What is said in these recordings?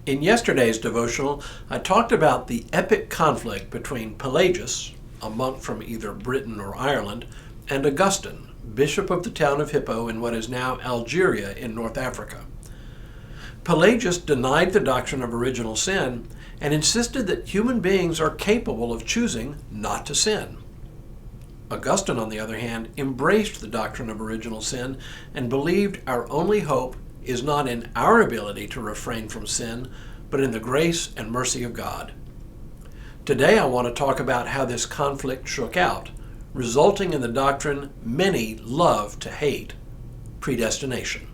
In yesterday's devotional, I talked about the epic conflict between Pelagius, a monk from either Britain or Ireland, and Augustine, bishop of the town of Hippo in what is now Algeria in North Africa. Pelagius denied the doctrine of original sin and insisted that human beings are capable of choosing not to sin. Augustine, on the other hand, embraced the doctrine of original sin and believed our only hope is not in our ability to refrain from sin, but in the grace and mercy of God. Today I want to talk about how this conflict shook out, resulting in the doctrine many love to hate, predestination.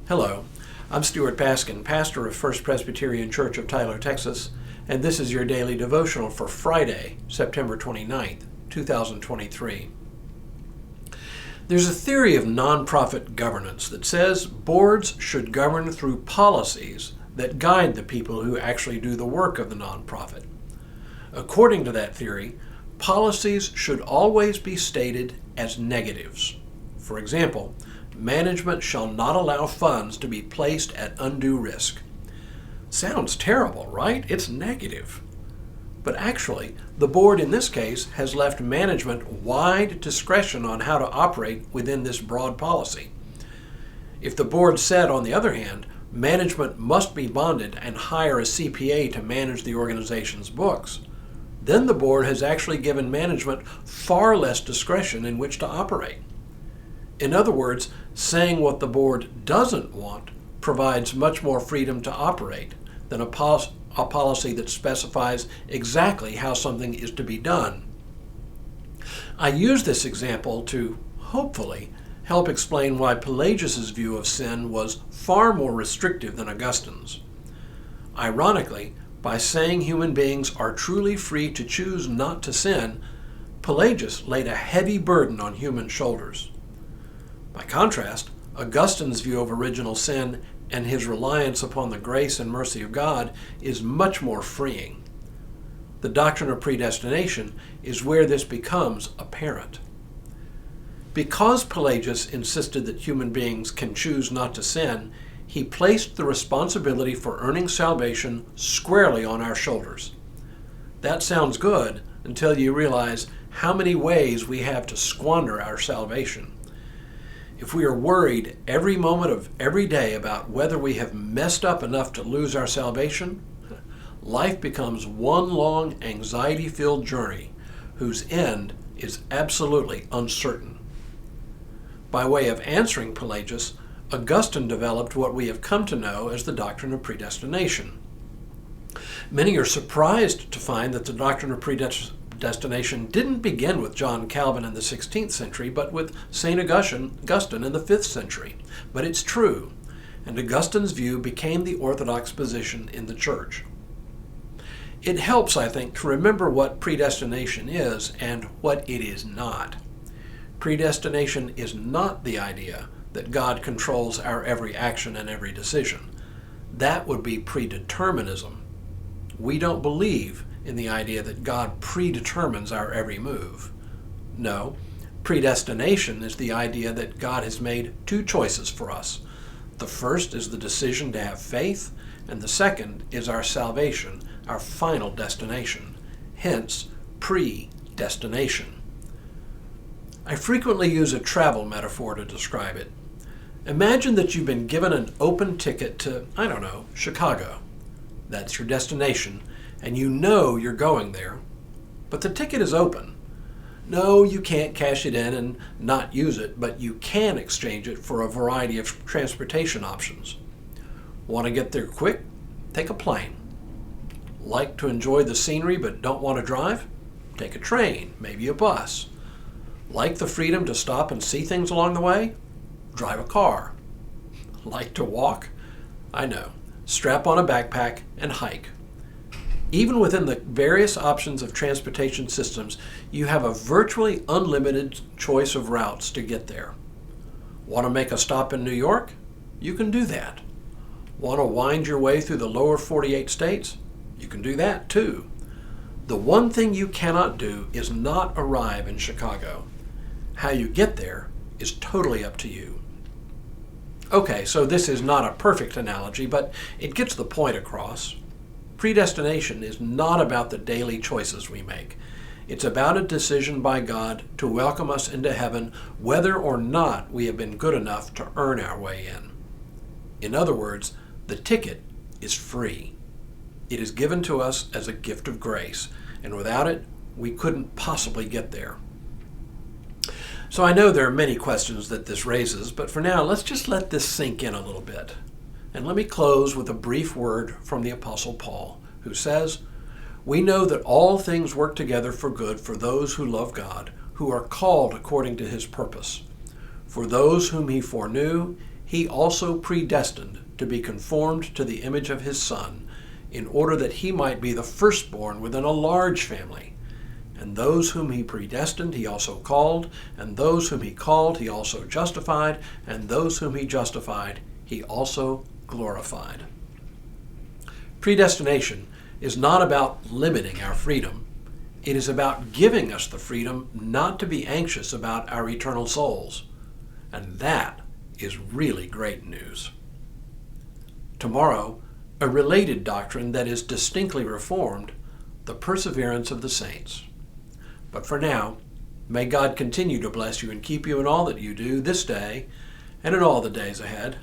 Hello, I'm Stuart Baskin, pastor of First Presbyterian Church of Tyler, Texas, and this is your daily devotional for Friday, September 29th, 2023. There's a theory of nonprofit governance that says boards should govern through policies that guide the people who actually do the work of the nonprofit. According to that theory, policies should always be stated as negatives. For example, management shall not allow funds to be placed at undue risk. Sounds terrible, right? It's negative. But actually, the board in this case has left management wide discretion on how to operate within this broad policy. If the board said, on the other hand, management must be bonded and hire a CPA to manage the organization's books, then the board has actually given management far less discretion in which to operate. In other words, saying what the board doesn't want provides much more freedom to operate than a policy that specifies exactly how something is to be done. I use this example to, hopefully, help explain why Pelagius' view of sin was far more restrictive than Augustine's. Ironically, by saying human beings are truly free to choose not to sin, Pelagius laid a heavy burden on human shoulders. By contrast, Augustine's view of original sin and his reliance upon the grace and mercy of God is much more freeing. The doctrine of predestination is where this becomes apparent. Because Pelagius insisted that human beings can choose not to sin, he placed the responsibility for earning salvation squarely on our shoulders. That sounds good until you realize how many ways we have to squander our salvation. If we are worried every moment of every day about whether we have messed up enough to lose our salvation, life becomes one long anxiety-filled journey whose end is absolutely uncertain. By way of answering Pelagius, Augustine developed what we have come to know as the doctrine of predestination. Many are surprised to find that the doctrine of predestination didn't begin with John Calvin in the 16th century, but with St. Augustine in the 5th century. But it's true, and Augustine's view became the orthodox position in the church. It helps, I think, to remember what predestination is and what it is not. Predestination is not the idea that God controls our every action and every decision. That would be predeterminism. We don't believe in the idea that God predetermines our every move. No, predestination is the idea that God has made two choices for us. The first is the decision to have faith, and the second is our salvation, our final destination. Hence, predestination. I frequently use a travel metaphor to describe it. Imagine that you've been given an open ticket to, Chicago. That's your destination, and you know you're going there, but the ticket is open. No, you can't cash it in and not use it, but you can exchange it for a variety of transportation options. Want to get there quick? Take a plane. Like to enjoy the scenery but don't want to drive? Take a train, maybe a bus. Like the freedom to stop and see things along the way? Drive a car. Like to walk? I know. Strap on a backpack and hike. Even within the various options of transportation systems, you have a virtually unlimited choice of routes to get there. Want to make a stop in New York? You can do that. Want to wind your way through the lower 48 states? You can do that too. The one thing you cannot do is not arrive in Chicago. How you get there is totally up to you. Okay, so this is not a perfect analogy, but it gets the point across. Predestination is not about the daily choices we make. It's about a decision by God to welcome us into heaven whether or not we have been good enough to earn our way in. In other words, the ticket is free. It is given to us as a gift of grace, and without it, we couldn't possibly get there. So I know there are many questions that this raises, but for now, let's just let this sink in a little bit. And let me close with a brief word from the Apostle Paul, who says, "We know that all things work together for good for those who love God, who are called according to his purpose. For those whom he foreknew, he also predestined to be conformed to the image of his Son, in order that he might be the firstborn within a large family. And those whom he predestined, he also called, and those whom he called, he also justified, and those whom he justified, he also glorified." Predestination is not about limiting our freedom. It is about giving us the freedom not to be anxious about our eternal souls. And that is really great news. Tomorrow, a related doctrine that is distinctly reformed, the perseverance of the saints. But for now, may God continue to bless you and keep you in all that you do this day and in all the days ahead.